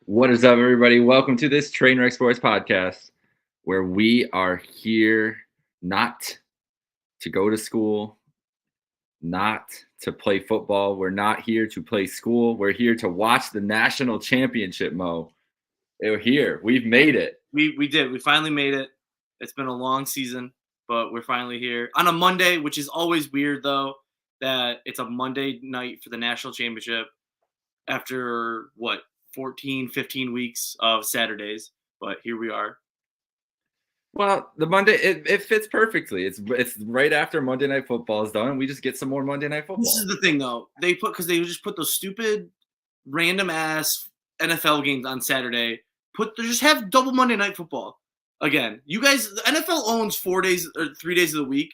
What is up, everybody? Welcome to this Trainwreck Sports podcast, where we are here not to go to school, not to play football. We're not here to play school. We're here to watch the national championship, Mo. We're here. We've made it. We did. We finally made it. It's been a long season, but we're finally here on a Monday, which is always weird though, that it's a Monday night for the national championship after 14, 15 weeks of Saturdays. But here we are. Well, the Monday it fits perfectly. It's right after Monday Night Football is done. We just get some more Monday Night Football. This is the thing though. Because they just put those stupid random ass NFL games on Saturday. Just have double Monday Night Football. Again, you guys, the NFL owns 4 days or 3 days of the week.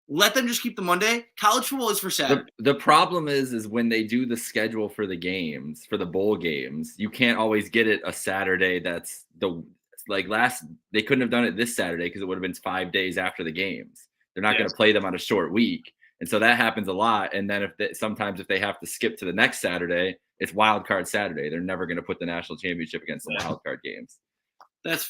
Let them just keep the Monday. College football is for Saturday. The problem is when they do the schedule for the games, for the bowl games, you can't always get it a Saturday that's they couldn't have done it this Saturday because it would have been 5 days after the games. They're not going to play them on a short week. And so that happens a lot. And then sometimes if they have to skip to the next Saturday, it's wild card Saturday. They're never going to put the national championship against the wild card games.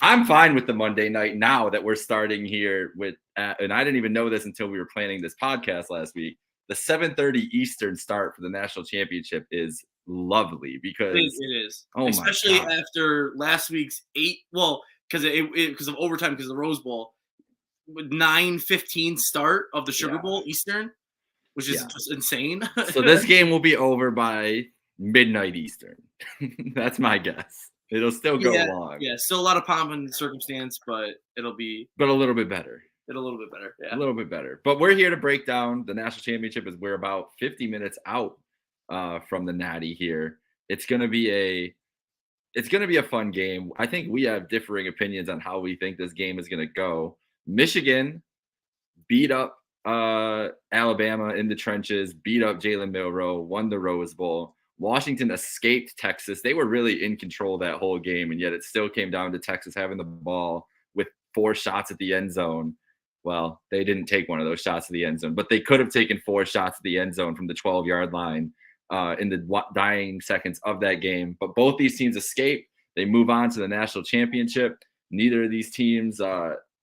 I'm fine with the Monday night now that we're starting here with, and I didn't even know this until we were planning this podcast last week. The 7:30 Eastern start for the national championship is lovely because it is, especially after last week's because of overtime, because of the Rose Bowl, 9:15 start of the Sugar Bowl Eastern, which is just insane. So this game will be over by midnight Eastern. That's my guess. It'll still go long. Yeah, still a lot of pomp and circumstance, but it'll be. But a little bit better. A little bit better, yeah. A little bit better. But we're here to break down the national championship as we're about 50 minutes out from the Natty here. It's gonna be a fun game. I think we have differing opinions on how we think this game is gonna go. Michigan beat up Alabama in the trenches, beat up Jalen Milroe, won the Rose Bowl. Washington escaped Texas. They were really in control that whole game, and yet it still came down to Texas having the ball with 4 shots at the end zone. Well, they didn't take one of those shots at the end zone, but they could have taken 4 shots at the end zone from the 12-yard line in the dying seconds of that game. But both these teams escape. They move on to the national championship. Neither of these teams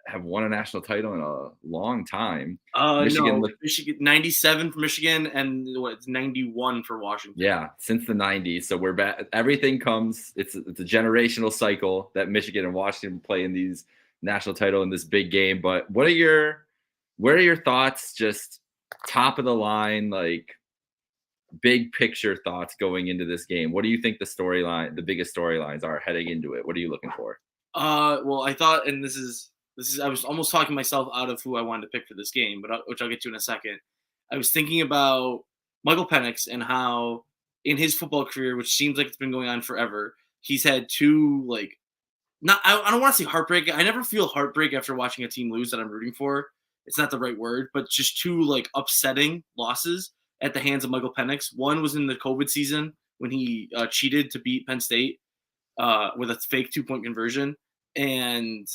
have won a national title in a long time. Michigan 97 for Michigan and 91 for Washington. Yeah, since the 90s. So we're back. Everything comes. It's a generational cycle that Michigan and Washington play in these national title in this big game. But what are your thoughts? Just top of the line, like big picture thoughts going into this game. What do you think the biggest storylines are heading into it? What are you looking for? Well, I thought, and this is I was almost talking myself out of who I wanted to pick for this game, but which I'll get to in a second. I was thinking about Michael Penix and how in his football career, which seems like it's been going on forever, he's had 2 I don't want to say heartbreak. I never feel heartbreak after watching a team lose that I'm rooting for. It's not the right word, but just 2 upsetting losses at the hands of Michael Penix. One was in the COVID season when he cheated to beat Penn State with a fake 2-point conversion, and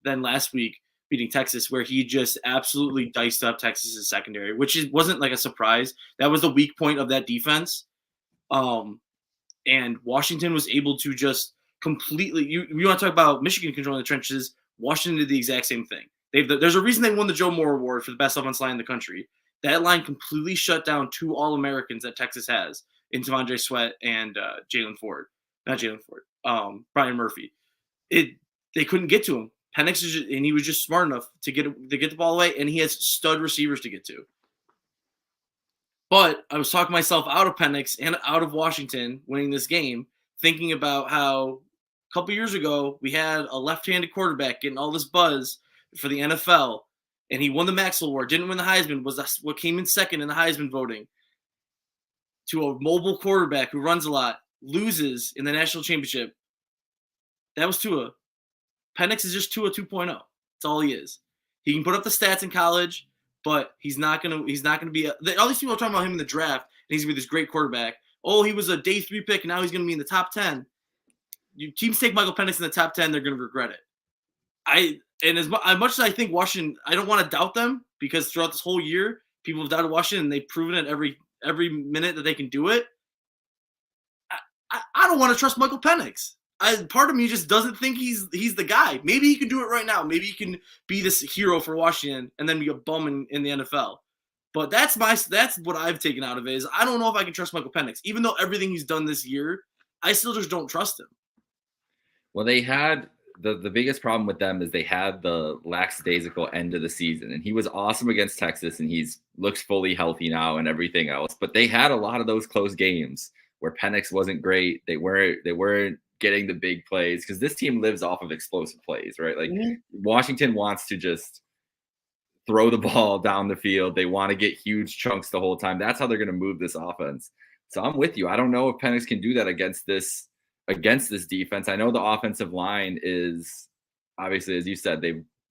then last week beating Texas, where he just absolutely diced up Texas's secondary, which wasn't like a surprise. That was the weak point of that defense. And Washington was able to just completely. You want to talk about Michigan controlling the trenches? Washington did the exact same thing. There's a reason they won the Joe Moore Award for the best offensive line in the country. That line completely shut down 2 All-Americans that Texas has in T'Vondre Sweat and Brian Murphy. They couldn't get to him. Penix and he was just smart enough to get the ball away, and he has stud receivers to get to. But I was talking myself out of Penix and out of Washington winning this game, thinking about how a couple years ago we had a left-handed quarterback getting all this buzz for the NFL, and he won the Maxwell Award, didn't win the Heisman, was what came in second in the Heisman voting, to a mobile quarterback who runs a lot, loses in the national championship. That was Tua. Penix is just Tua 2.0. That's all he is. He can put up the stats in college, but he's not gonna be. All these people are talking about him in the draft, and he's gonna be this great quarterback. Oh, he was a day 3 pick, and now he's gonna be in the top 10. Teams take Michael Penix in the top 10, they're gonna regret it. As much as I think Washington, I don't want to doubt them, because throughout this whole year, people have doubted Washington, and they've proven it every minute that they can do it. I don't want to trust Michael Penix. part of me just doesn't think he's the guy. Maybe he can do it right now. Maybe he can be this hero for Washington and then be a bum in the NFL. But that's what I've taken out of it is I don't know if I can trust Michael Penix. Even though everything he's done this year, I still just don't trust him. Well, they had the biggest problem with them is they had the lackadaisical end of the season, and he was awesome against Texas, and he's looks fully healthy now and everything else. But they had a lot of those close games where Penix wasn't great. They weren't getting the big plays because this team lives off of explosive plays, right? Like Washington wants to just throw the ball down the field. They want to get huge chunks the whole time. That's how they're going to move this offense. So I'm with you. I don't know if Penix can do that against this defense. I know the offensive line is obviously, as you said,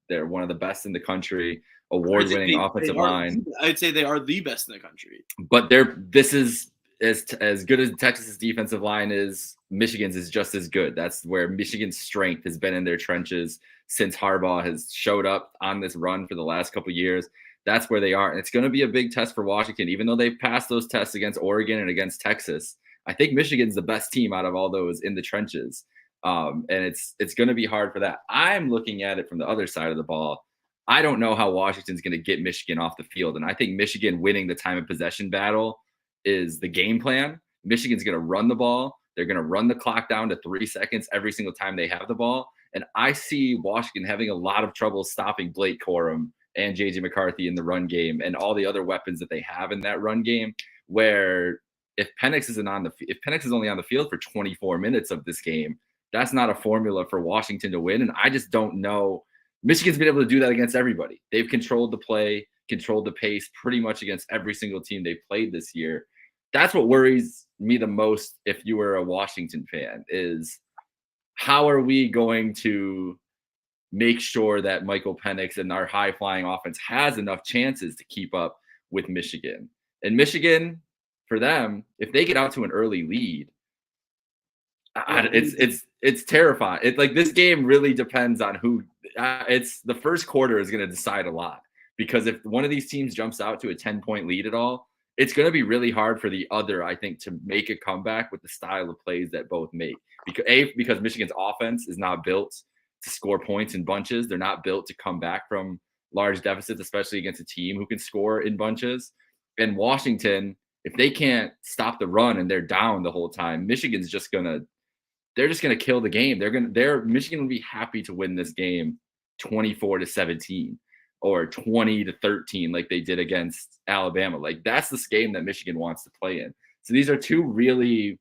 they're one of the best in the country, award-winning offensive line. I'd say they are the best in the country. But this is as good as Texas's defensive line is. Michigan's is just as good. That's where Michigan's strength has been in their trenches since Harbaugh has showed up on this run for the last couple of years. That's where they are. And it's going to be a big test for Washington, even though they've passed those tests against Oregon and against Texas. I think Michigan's the best team out of all those in the trenches. And it's going to be hard for that. I'm looking at it from the other side of the ball. I don't know how Washington's going to get Michigan off the field. And I think Michigan winning the time of possession battle is the game plan. Michigan's going to run the ball. They're going to run the clock down to 3 seconds every single time they have the ball. And I see Washington having a lot of trouble stopping Blake Corum and J.J. McCarthy in the run game and all the other weapons that they have in that run game, where if Penix is only on the field for 24 minutes of this game, that's not a formula for Washington to win. And I just don't know. Michigan's been able to do that against everybody. They've controlled the play, controlled the pace pretty much against every single team they've played this year. That's what worries me the most if you were a Washington fan is how are we going to make sure that Michael Penix and our high-flying offense has enough chances to keep up with Michigan. And Michigan, for them, if they get out to an early lead, it's terrifying. It's like this game really depends on who. It's the first quarter is going to decide a lot because if one of these teams jumps out to a 10-point lead at all, it's going to be really hard for the other, I think, to make a comeback with the style of plays that both make. Because Michigan's offense is not built to score points in bunches. They're not built to come back from large deficits, especially against a team who can score in bunches. And Washington, if they can't stop the run and they're down the whole time, Michigan's just gonna kill the game. Michigan will be happy to win this game 24-17 or 20-13 like they did against Alabama. Like that's this game that Michigan wants to play in. So these are two really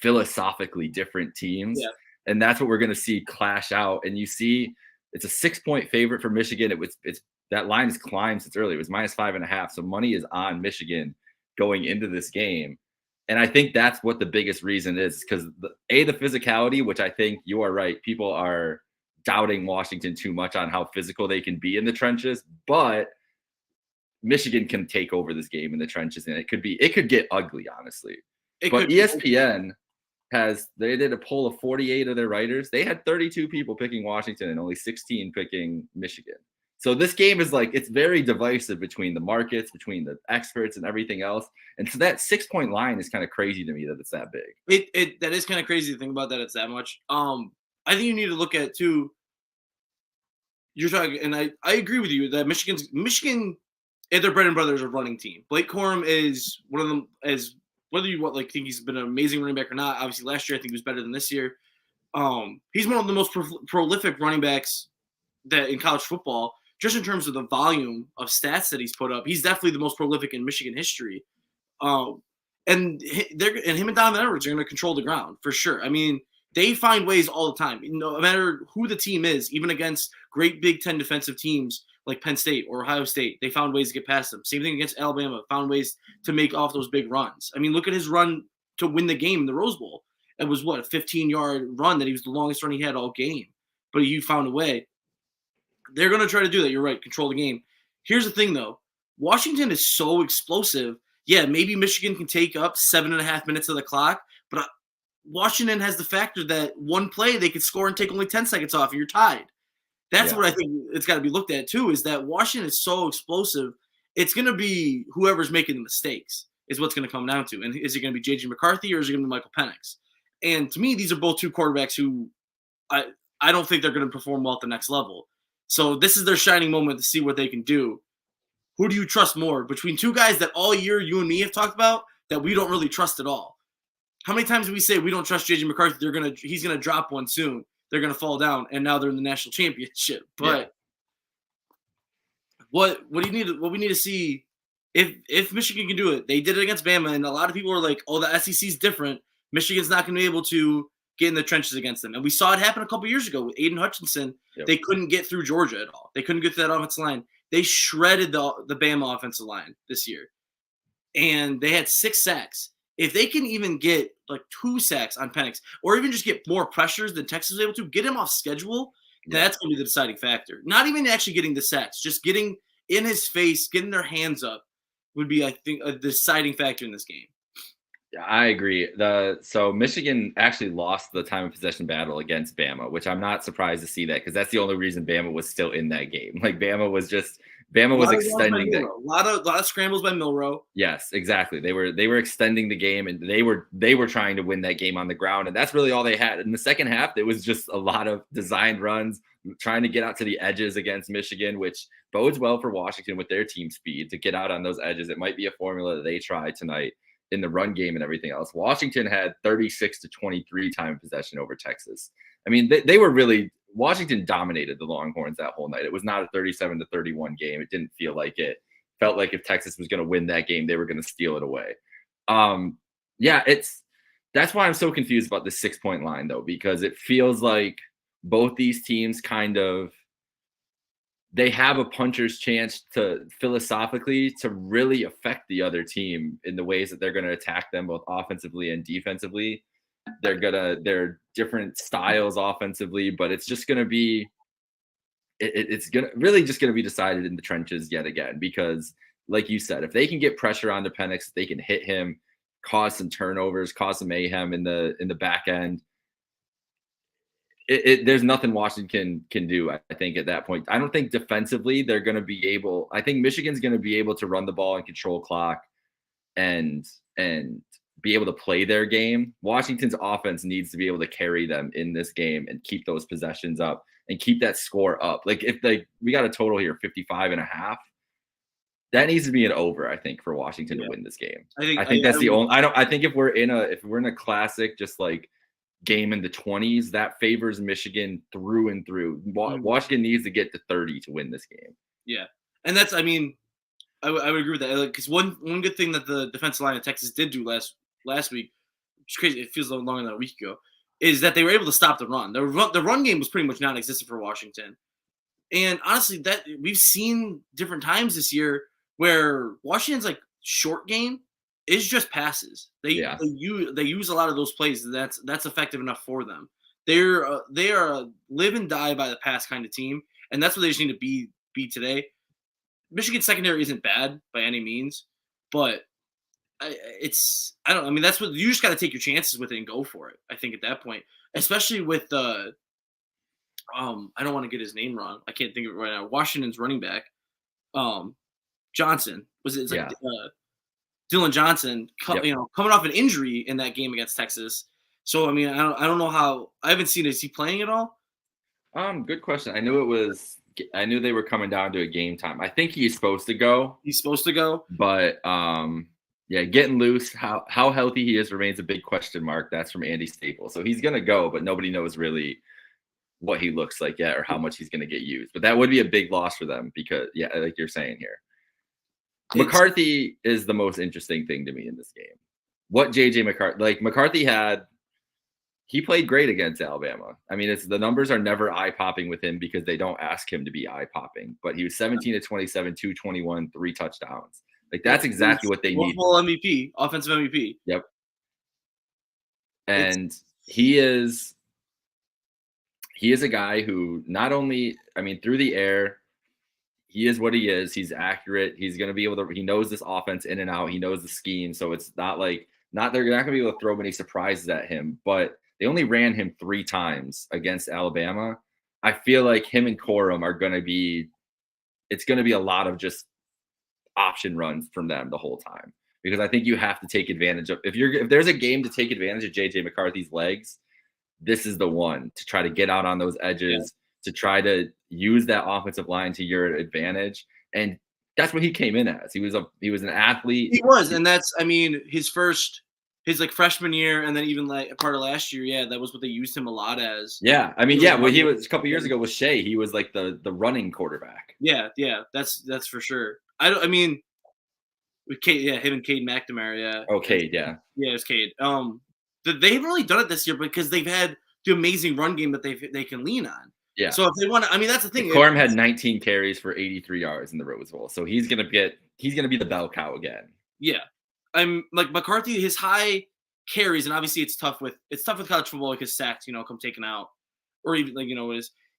philosophically different teams. Yeah. And that's what we're going to see clash out. And you see it's a 6-point favorite for Michigan. It's that line has climbed since early. It was -5.5. So money is on Michigan going into this game. And I think that's what the biggest reason is because the physicality, which I think you are right. People are doubting Washington too much on how physical they can be in the trenches, but Michigan can take over this game in the trenches. And it could get ugly, honestly. But ESPN they did a poll of 48 of their writers. They had 32 people picking Washington and only 16 picking Michigan. So this game is it's very divisive between the markets, between the experts and everything else. And so that 6-point line is kind of crazy to me that it's that big. That is kind of crazy to think about that it's that much. I think you need to look at too. You're talking, and I agree with you that Michigan and their bread and butter is a running team. Blake Corum is one of them as whether you think he's been an amazing running back or not. Obviously, last year I think he was better than this year. He's one of the most prolific running backs that in college football, just in terms of the volume of stats that he's put up. He's definitely the most prolific in Michigan history. And him and Donovan Edwards are going to control the ground for sure. I mean, they find ways all the time. No matter who the team is, even against great Big Ten defensive teams like Penn State or Ohio State, they found ways to get past them. Same thing against Alabama, found ways to make off those big runs. I mean, look at his run to win the game in the Rose Bowl. It was, a 15-yard run that he was the longest run he had all game. But he found a way. They're going to try to do that. You're right, control the game. Here's the thing, though. Washington is so explosive. Yeah, maybe Michigan can take up 7.5 minutes of the clock, but Washington has the factor that one play they could score and take only 10 seconds off and you're tied. That's what I think it's got to be looked at too, is that Washington is so explosive. It's going to be whoever's making the mistakes is what's going to come down to. And is it going to be J.J. McCarthy or is it going to be Michael Penix? And to me, these are both two quarterbacks who I don't think they're going to perform well at the next level. So this is their shining moment to see what they can do. Who do you trust more between two guys that all year you and me have talked about that we don't really trust at all? How many times do we say we don't trust JJ McCarthy? He's gonna drop one soon. They're gonna fall down, and now they're in the national championship. But what we need to see if Michigan can do it. They did it against Bama, and a lot of people are like, "Oh, the SEC is different. Michigan's not going to be able to get in the trenches against them." And we saw it happen a couple years ago with Aiden Hutchinson. Yep. They couldn't get through Georgia at all. They couldn't get to that offensive line. They shredded the Bama offensive line this year, and they had 6 sacks. If they can even get like 2 sacks on Penix, or even just get more pressures than Texas was able to, get him off schedule, that's going to be the deciding factor. Not even actually getting the sacks, just getting in his face, getting their hands up would be, I think, a deciding factor in this game. Yeah, I agree. So Michigan actually lost the time of possession battle against Bama, which I'm not surprised to see that, because that's the only reason Bama was still in that game. Like Bama was extending that. A lot of scrambles by Milroe. Yes, exactly. They were extending the game, and they were trying to win that game on the ground, and that's really all they had. In the second half, it was just a lot of designed runs, trying to get out to the edges against Michigan, which bodes well for Washington with their team speed to get out on those edges. It might be a formula that they try tonight in the run game and everything else. Washington had 36-23 time possession over Texas. I mean, they were really – Washington dominated the Longhorns that whole night. It was not a 37-31 game. It didn't feel like it. Felt like if Texas was going to win that game, they were going to steal it away. That's why I'm so confused about the 6-point line, though, because it feels like both these teams kind of – they have a puncher's chance to philosophically to really affect the other team in the ways that they're going to attack them both offensively and defensively. They're different styles offensively, but it's just going to be, it's going to really just going to be decided in the trenches yet again, because like you said, if they can get pressure onto Penix, they can hit him, cause some turnovers, cause some mayhem in the back end. There's nothing Washington can do, I think, at that point. I don't think defensively they're going to be able – I think Michigan's going to be able to run the ball and control clock and be able to play their game. Washington's offense needs to be able to carry them in this game and keep those possessions up and keep that score up. Like if we got a total here, 55.5, that needs to be an over, I think, for Washington to win this game. I think that's the only – I think if we're in a classic just like – game in the 20s, that favors Michigan through and through. Washington needs to get to 30 to win this game. Yeah, and that's, I mean, I would agree with that, because one good thing that the defensive line of Texas did do last week, which is crazy, it feels longer than a week ago, is that they were able to stop the run. The run game was pretty much non-existent for Washington, and honestly, that we've seen different times this year where Washington's like short game is just passes. They use a lot of those plays. That's effective enough for them. They are a live and die by the pass kind of team, and that's what they just need to be today. Michigan's secondary isn't bad by any means, but that's what you just got to take your chances with it and go for it. I think at that point, especially with the I don't want to get his name wrong. I can't think of it right now. Washington's running back, Johnson Dylan Johnson, coming off an injury in that game against Texas. So I mean, I don't know how. I haven't seen. Is he playing at all? Good question. I knew they were coming down to a game time. I think he's supposed to go. But getting loose. How healthy he is remains a big question mark. That's from Andy Staples. So he's gonna go, but nobody knows really what he looks like yet or how much he's gonna get used. But that would be a big loss for them because, like you're saying here. McCarthy is the most interesting thing to me in this game. What JJ McCarthy he played great against Alabama. I mean, the numbers are never eye-popping with him because they don't ask him to be eye-popping. But he was 17-27, 221, 3 touchdowns. Like that's exactly what they need. MVP, offensive MVP. Yep. And he is a guy who not only, I mean, through the air, he is what he is. He's accurate. He's going to be able to, he knows this offense in and out. He knows the scheme. So it's not like, they're not going to be able to throw many surprises at him, but they only ran him 3 times against Alabama. I feel like him and Corum are going to be, it's going to be a lot of just option runs from them the whole time. because I think you have to take advantage of if there's a game to take advantage of JJ McCarthy's legs, this is the one to try to get out on those edges, to try to use that offensive line to your advantage. And that's what he came in as. He was an athlete. He was, and that's, I mean, his like freshman year, and then even like part of last year, yeah, that was what they used him a lot as. Yeah, I mean, yeah, when he was a couple years ago with Shea, he was like the running quarterback. Yeah, that's for sure. I mean, with Cade, yeah, him and Cade McNamara, yeah. Oh, Cade, yeah. Yeah, it's Cade. They haven't really done it this year because they've had the amazing run game that they can lean on. Yeah. So if they want to, I mean, that's the thing. Corum had 19 carries for 83 yards in the Rose Bowl, so he's gonna be the bell cow again. Yeah, I'm like McCarthy. His high carries, and obviously it's tough with college football because sacks, come taken out, or even like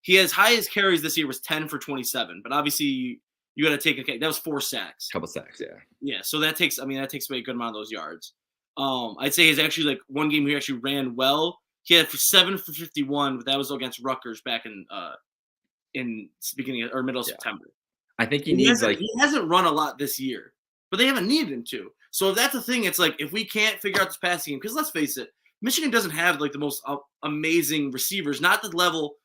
he has highest carries this year was 10 for 27, but obviously you got to take that was 4 sacks. Couple sacks, yeah. Yeah, so that takes away a good amount of those yards. I'd say he's actually like one game he actually ran well. He had 7 for 51, but that was against Rutgers back in beginning or middle of September. I think he hasn't run a lot this year, but they haven't needed him to. So if that's the thing, it's like if we can't figure out this passing game, because let's face it, Michigan doesn't have like the most amazing receivers, not the level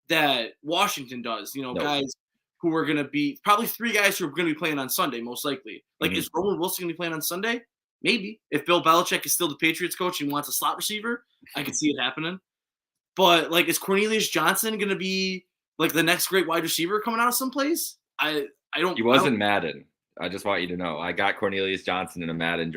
that Washington does. Guys who are going to be probably 3 guys who are going to be playing on Sunday, most likely. Like, is Roman Wilson going to be playing on Sunday? Maybe. If Bill Belichick is still the Patriots coach and wants a slot receiver, I could see it happening. But, like, is Cornelius Johnson going to be, like, the next great wide receiver coming out of someplace? I don't. He wasn't Madden. I just want you to know. I got Cornelius Johnson in a Madden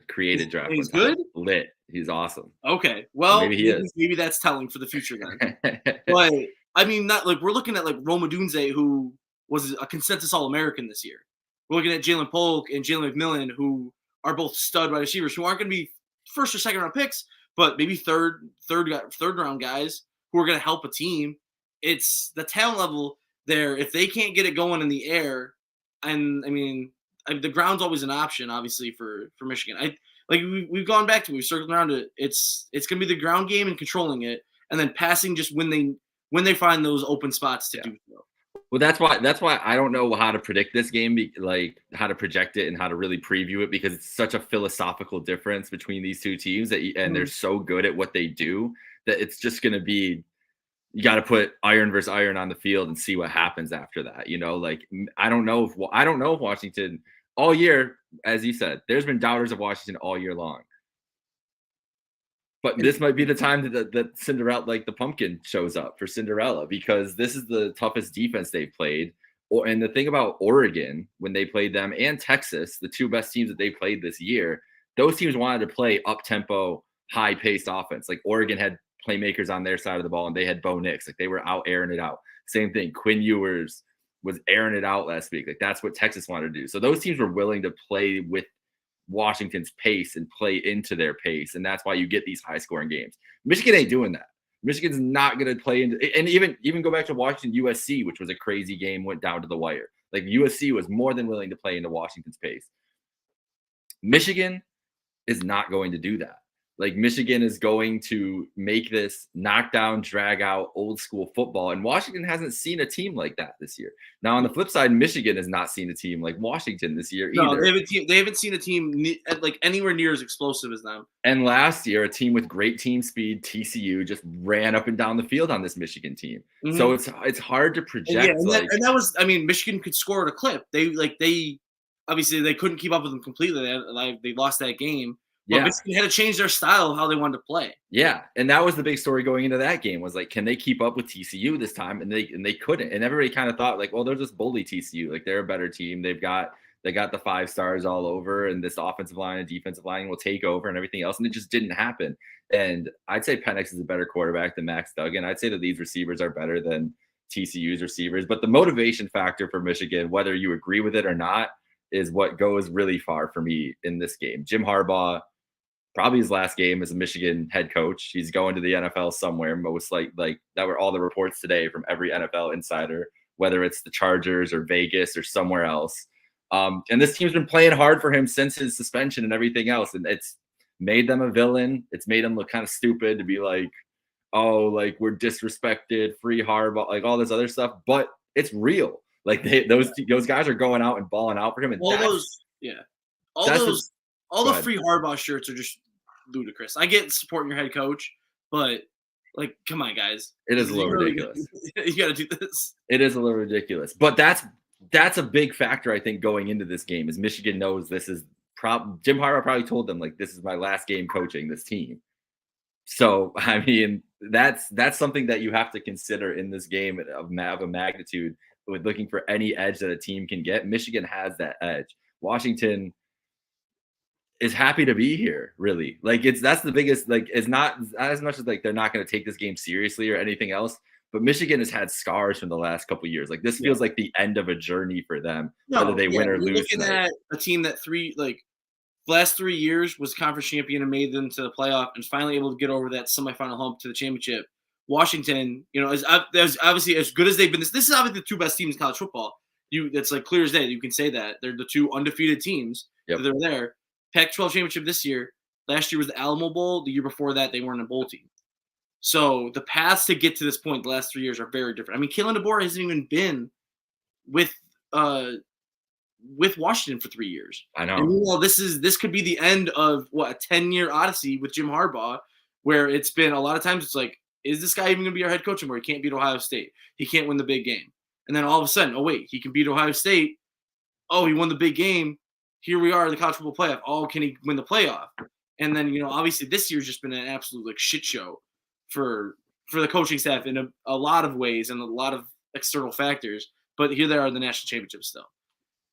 created draft. He's good? Lit. He's awesome. Okay. Well, maybe he is. Maybe that's telling for the future then. But, I mean, not like we're looking at, like, Rome Odunze, who was a consensus All-American this year. We're looking at Jalen Polk and Jalen McMillan, who are both stud wide receivers who aren't going to be first or second round picks, but maybe third round guys who are going to help a team. It's the talent level there. If they can't get it going in the air, and I mean, the ground's always an option, obviously for Michigan. We've gone back to it. We've circled around it. It's going to be the ground game and controlling it, and then passing just when they find those open spots to do so. Well, that's why I don't know how to predict this game, like how to project it and how to really preview it, because it's such a philosophical difference between these two teams and they're so good at what they do that it's just going to be, you got to put iron versus iron on the field and see what happens after that. Like I don't know if Washington all year, as you said, there's been doubters of Washington all year long. But this might be the time that Cinderella, like the pumpkin, shows up for Cinderella, because this is the toughest defense they've played. And the thing about Oregon, when they played them, and Texas, the 2 best teams that they played this year, those teams wanted to play up-tempo, high-paced offense. Like Oregon had playmakers on their side of the ball, and they had Bo Nix. Like they were out airing it out. Same thing. Quinn Ewers was airing it out last week. Like that's what Texas wanted to do. So those teams were willing to play with Washington's pace and play into their pace, and that's why you get these high-scoring games. Michigan ain't doing that. Michigan's not going to play into, and even go back to Washington USC, which was a crazy game, went down to the wire. Like USC was more than willing to play into Washington's pace. Michigan is not going to do that. Like Michigan is going to make this knockdown, drag out, old school football. And Washington hasn't seen a team like that this year. Now, on the flip side, Michigan has not seen a team like Washington this year either. No, they haven't seen a team like anywhere near as explosive as them. And last year, a team with great team speed, TCU, just ran up and down the field on this Michigan team. Mm-hmm. So it's hard to project. And that was, I mean, Michigan could score at a clip. They obviously they couldn't keep up with them completely. They lost that game. But Michigan had to change their style of how they wanted to play. Yeah, and that was the big story going into that game, was like, can they keep up with TCU this time? And they couldn't. And everybody kind of thought like, well, they'll just bully TCU. Like they're a better team. They got the 5 stars all over, and this offensive line and defensive line will take over and everything else. And it just didn't happen. And I'd say Penix is a better quarterback than Max Duggan. I'd say that these receivers are better than TCU's receivers. But the motivation factor for Michigan, whether you agree with it or not, is what goes really far for me in this game. Jim Harbaugh, probably his last game as a Michigan head coach. He's going to the NFL somewhere, most like that were all the reports today from every NFL insider, whether it's the Chargers or Vegas or somewhere else. And this team's been playing hard for him since his suspension and everything else. And it's made them a villain. It's made them look kind of stupid to be like, oh, like we're disrespected, free Harbaugh, like all this other stuff. But it's real. Like those guys are going out and balling out for him. And all Go the ahead. free Harbaugh shirts are just ludicrous. I get supporting your head coach, but like, come on, guys. It is a little You really ridiculous. you got to do this. It is a little ridiculous, but that's a big factor I think going into this game is Michigan knows this is Jim Harbaugh probably told them like this is my last game coaching this team. So I mean that's something that you have to consider in this game of a magnitude with looking for any edge that a team can get. Michigan has that edge. Washington is happy to be here, really. Like that's the biggest, like it's not as much as like they're not going to take this game seriously or anything else, but Michigan has had scars from the last couple of years. Like this feels like the end of a journey for them, whether they win or you're lose looking tonight. at a team that last 3 years was conference champion and made them to the playoff and finally able to get over that semifinal hump to the championship. Washington, is obviously as good as they've been. This is obviously the two best teams in college football. That's like clear as day. You can say that they're the two undefeated teams that are there. Pac-12 championship this year. Last year was the Alamo Bowl. The year before that, they weren't a bowl team. So the paths to get to this point the last 3 years are very different. I mean, Kalen DeBoer hasn't even been with Washington for 3 years. I know. And meanwhile, this could be the end of a 10-year odyssey with Jim Harbaugh, where it's been a lot of times it's like, is this guy even going to be our head coach anymore? He can't beat Ohio State. He can't win the big game. And then all of a sudden, oh wait, he can beat Ohio State. Oh, he won the big game. Here we are in the college football playoff. Oh, can he win the playoff? And then obviously this year's just been an absolute shit show for the coaching staff in a lot of ways and a lot of external factors. But here they are in the national championship still.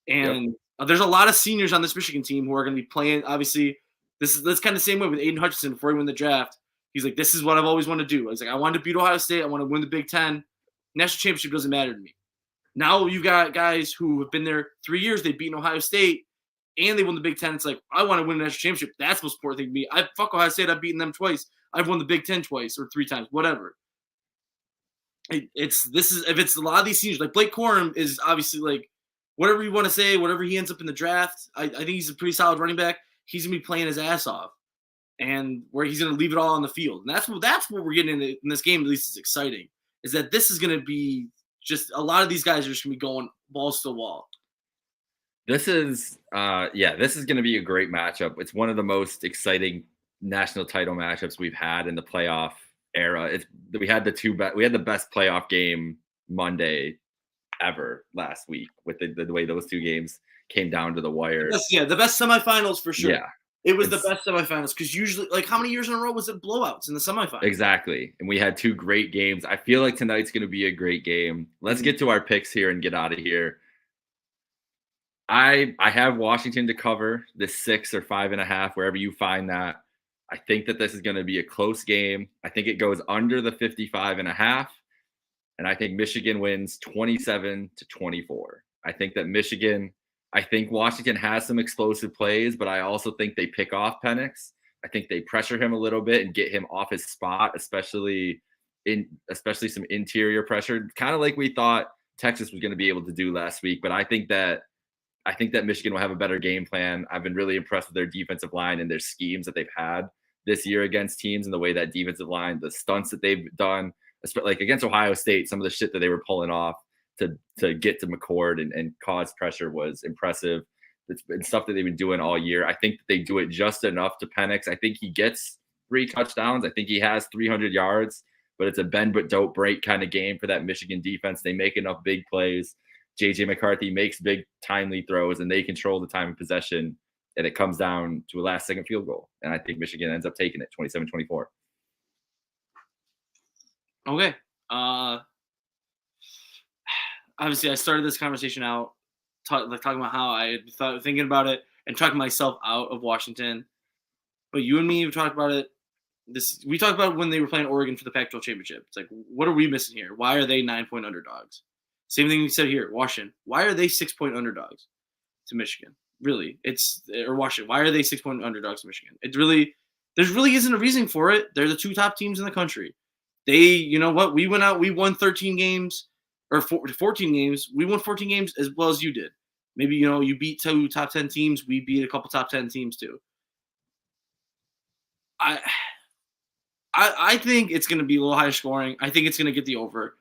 And there's a lot of seniors on this Michigan team who are going to be playing. Obviously, that's kind of the same way with Aiden Hutchinson before he won the draft. He's like, this is what I've always wanted to do. He's like, I wanted to beat Ohio State. I want to win the Big Ten. National championship doesn't matter to me. Now you've got guys who have been there 3 years. They've beaten Ohio State, and they won the Big Ten. It's like, I want to win the national championship. That's the most important thing to me. Fuck Ohio State. I've beaten them twice. I've won the Big Ten twice or 3 times, whatever. If it's a lot of these seniors, like Blake Corum is obviously like, whatever you want to say, whatever he ends up in the draft, I think he's a pretty solid running back. He's going to be playing his ass off, and where he's going to leave it all on the field. And that's what we're getting in this game, at least it's exciting, is that this is going to be just a lot of these guys are just going to be going balls to the wall. This is going to be a great matchup. It's one of the most exciting national title matchups we've had in the playoff era. We had the best playoff game Monday ever last week with the way those two games came down to the wire. The best semifinals for sure. Yeah. It was the best semifinals because usually, how many years in a row was it blowouts in the semifinals? Exactly. And we had 2 great games. I feel like tonight's going to be a great game. Let's get to our picks here and get out of here. I have Washington to cover this 6 or 5.5, wherever you find that. I think that this is going to be a close game. I think it goes under the 55.5. And I think Michigan wins 27-24. I think Washington has some explosive plays, but I also think they pick off Penix. I think they pressure him a little bit and get him off his spot, especially some interior pressure, kind of like we thought Texas was going to be able to do last week. But I think that Michigan will have a better game plan. I've been really impressed with their defensive line and their schemes that they've had this year against teams and the way that defensive line, the stunts that they've done, like against Ohio State, some of the shit that they were pulling off to get to McCord and cause pressure was impressive. It's been stuff that they've been doing all year. I think that they do it just enough to Penix. I think he gets 3 touchdowns. I think he has 300 yards, but it's a bend but don't break kind of game for that Michigan defense. They make enough big plays. JJ McCarthy makes big timely throws, and they control the time of possession, and it comes down to a last-second field goal. And I think Michigan ends up taking it 27-24. Okay. Obviously, I started this conversation out talking about how I thought thinking about it and talking myself out of Washington. But you and me have talked about it. We talked about when they were playing Oregon for the Pac-12 championship. It's like, what are we missing here? Why are they 9-point underdogs? Same thing we said here. Washington. Why are they 6-point underdogs to Michigan? Really, or Washington. Why are they 6-point underdogs to Michigan? There really isn't a reason for it. They're the 2 top teams in the country. You know what? We went out. We won 13 games or 14 games. We won 14 games as well as you did. Maybe, you beat 2 top 10 teams. We beat a couple top 10 teams too. I think it's going to be a little higher scoring. I think it's going to get the over.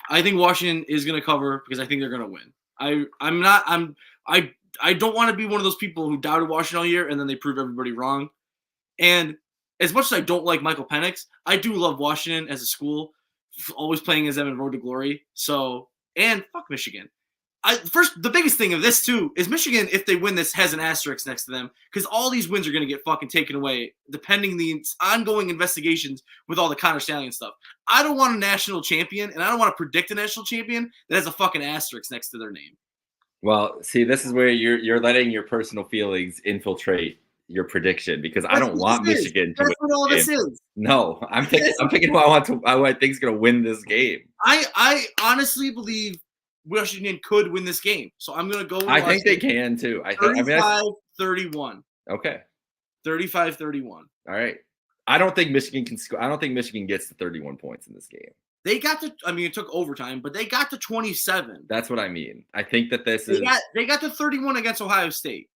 I think Washington is going to cover because I think they're going to win. I I don't want to be one of those people who doubted Washington all year and then they prove everybody wrong. And as much as I don't like Michael Penix, I do love Washington as a school, always playing as them in Road to Glory. So, and fuck Michigan. The biggest thing of this too is Michigan, if they win this, has an asterisk next to them because all these wins are going to get fucking taken away depending the ongoing investigations with all the Connor Stallion stuff. I don't want a national champion, and I don't want to predict a national champion that has a fucking asterisk next to their name. Well, see, this is where you're letting your personal feelings infiltrate your prediction because I don't want Michigan to win. That's what all this is. No, I'm picking who I think is going to win this game. I honestly believe Washington could win this game. So I'm going to go with I think they can too. 35-31. Okay. 35-31. All right. I don't think Michigan can score. I don't think Michigan gets to 31 points in this game. They got to, I mean, it took overtime, but they got to 27. That's what I mean. I think that they got to 31 against Ohio State.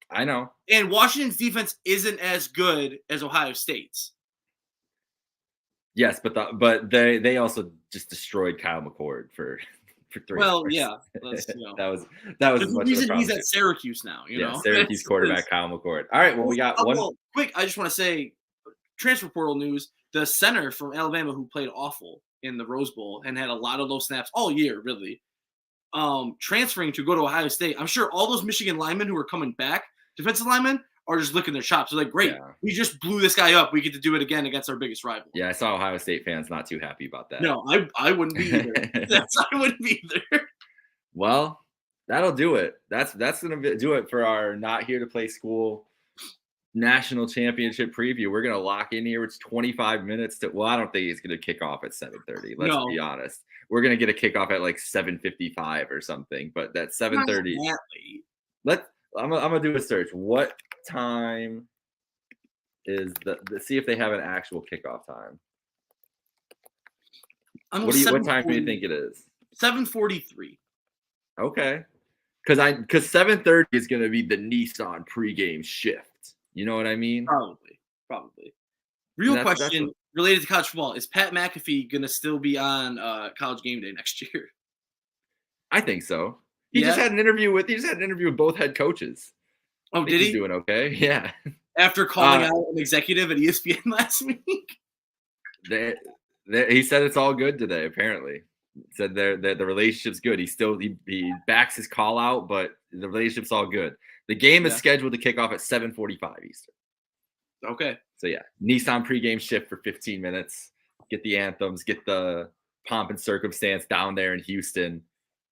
I know. And Washington's defense isn't as good as Ohio State's. Yes, but they also just destroyed Kyle McCord for 3 Well, hours. yeah. that was as much reason he's at Syracuse now, you know. Syracuse quarterback Kyle McCord. All right, well, we got one quick. I just want to say transfer portal news. The center from Alabama who played awful in the Rose Bowl and had a lot of low snaps all year, really, transferring to go to Ohio State. I'm sure all those Michigan linemen who are coming back, defensive linemen, are just licking their chops. They're like, great, we just blew this guy up. We get to do it again against our biggest rival. Yeah, I saw Ohio State fans not too happy about that. No, I wouldn't be either. I wouldn't be either. Well, that'll do it. That's gonna do it for our Not Here to Play School national championship preview. We're gonna lock in here. It's 25 minutes to. Well, I don't think it's gonna kick off at 7:30. Let's be honest. We're gonna get a kickoff at like 7:55 or something. But that's 7:30. I'm gonna do a search. What time is see if they have an actual kickoff time? What time do you think it is? 7:43. Okay, because 7:30 is gonna be the Nissan pregame shift. You know what I mean? Probably. Real question related to college football: is Pat McAfee gonna still be on College Game Day next year? I think so. He just had an interview with both head coaches. Oh, did he? He's doing okay. Yeah. After calling out an executive at ESPN last week. He said it's all good today. Apparently, said the relationship's good. He backs his call out, but the relationship's all good. The game is scheduled to kick off at 7:45 Eastern. Okay. So yeah, Nissan pregame shift for 15 minutes. Get the anthems, get the pomp and circumstance down there in Houston,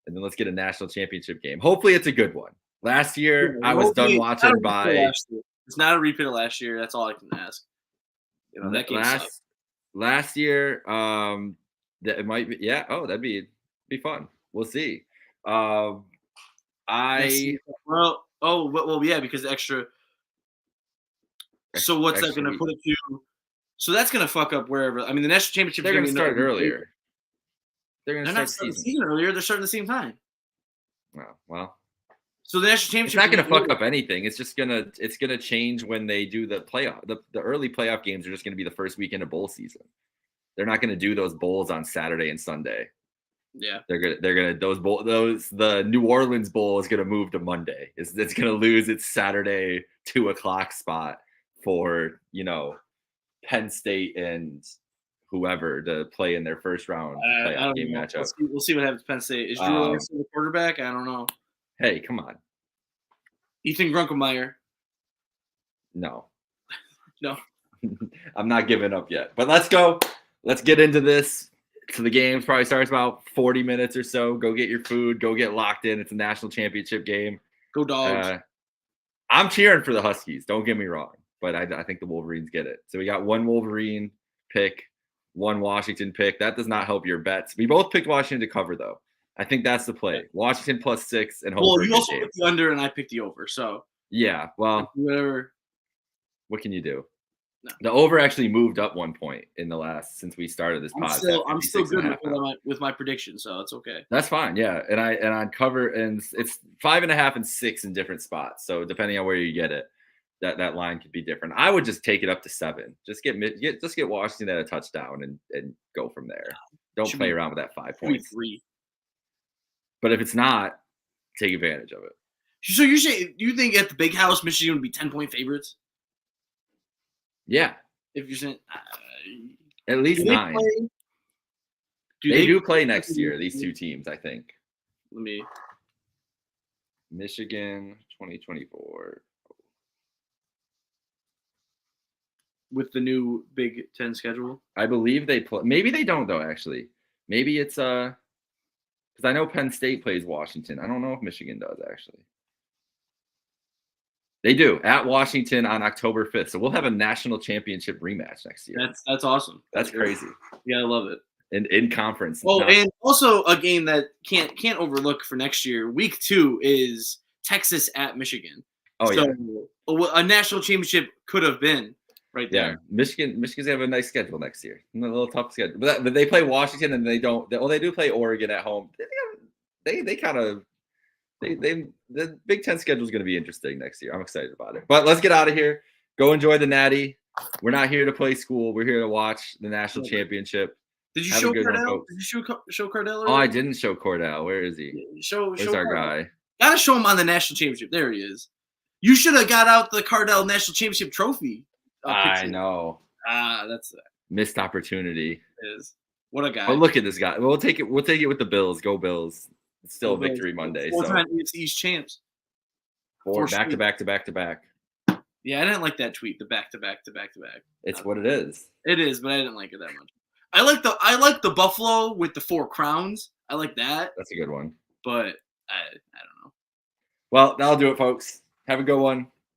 and then let's get a national championship game. Hopefully, it's a good one. Last year, I was done watching by. It's not a repeat of last year. That's all I can ask. You know, that game last year, that it might be. Yeah. Oh, that'd be fun. We'll see. Yeah, because extra. So what's that going to put it to? So that's going to fuck up wherever. I mean, the national championship. They're going to start earlier. They're not starting the season earlier. They're starting at the same time. Oh, well. So the national championship. It's not going to fuck up anything. It's just gonna change when they do the playoff. The early playoff games are just going to be the first weekend of bowl season. They're not going to do those bowls on Saturday and Sunday. Yeah, the New Orleans Bowl is going to move to Monday. It's going to lose its Saturday 2:00 spot for Penn State and whoever to play in their first round playoff game matchup. We'll see what happens. Penn State is Drew Lock the quarterback. I don't know. Hey, come on. Ethan Grunkelmeyer. No. No. I'm not giving up yet. But let's go. Let's get into this. So the game probably starts about 40 minutes or so. Go get your food. Go get locked in. It's a national championship game. Go Dogs. I'm cheering for the Huskies. Don't get me wrong. But I think the Wolverines get it. So we got one Wolverine pick, one Washington pick. That does not help your bets. We both picked Washington to cover, though. I think that's the play. Washington +6 and hope. Well, you also picked the under and I picked the over. So yeah, well, whatever. What can you do? No. The over actually moved up 1 point since we started this podcast. I'm still good with my prediction, so it's okay. That's fine, yeah. And I'd cover, and it's 5.5 and 6 in different spots. So depending on where you get it, that line could be different. I would just take it up to 7. Just get Washington at a touchdown and go from there. Don't play around with that 5 points. 3. But if it's not, take advantage of it. So you think at the Big House, Michigan would be 10-point favorites? Yeah, If you're saying at least 9. They do play next year. These two teams, I think. Let me. Michigan 2024 with the new Big Ten schedule. I believe they play. Maybe they don't though. Actually, maybe it's because I know Penn State plays Washington. I don't know if Michigan does actually. They do at Washington on October 5th. So we'll have a national championship rematch next year. That's awesome. That's crazy. Yeah, I love it. In conference. Oh, and also a game that can't overlook for next year. Week 2 is Texas at Michigan. Oh, so yeah. A national championship could have been right there. Yeah, Michigan's gonna have a nice schedule next year. A little tough schedule, but they play Washington and they don't. Well, they do play Oregon at home. They kind of the Big Ten schedule is gonna be interesting next year. I'm excited about it. But let's get out of here. Go enjoy the Natty. We're not here to play school. We're here to watch the national championship. Did you show Cardell? Did you show Cardell? Oh, I didn't show Cordell. Where is he? Where's our guy? Gotta show him on the national championship. There he is. You should have got out the Cardell national championship trophy. I know. That's a missed opportunity. What a guy! Oh, look at this guy. We'll take it. We'll take it with the Bills. Go Bills! It's still Victory Monday. Four-time East champs. Back to back. Yeah, I didn't like that tweet. The back to back. It's what it is. It is, but I didn't like it that much. I like the Buffalo with the 4 crowns. I like that. That's a good one. But I don't know. Well, that'll do it, folks. Have a good one.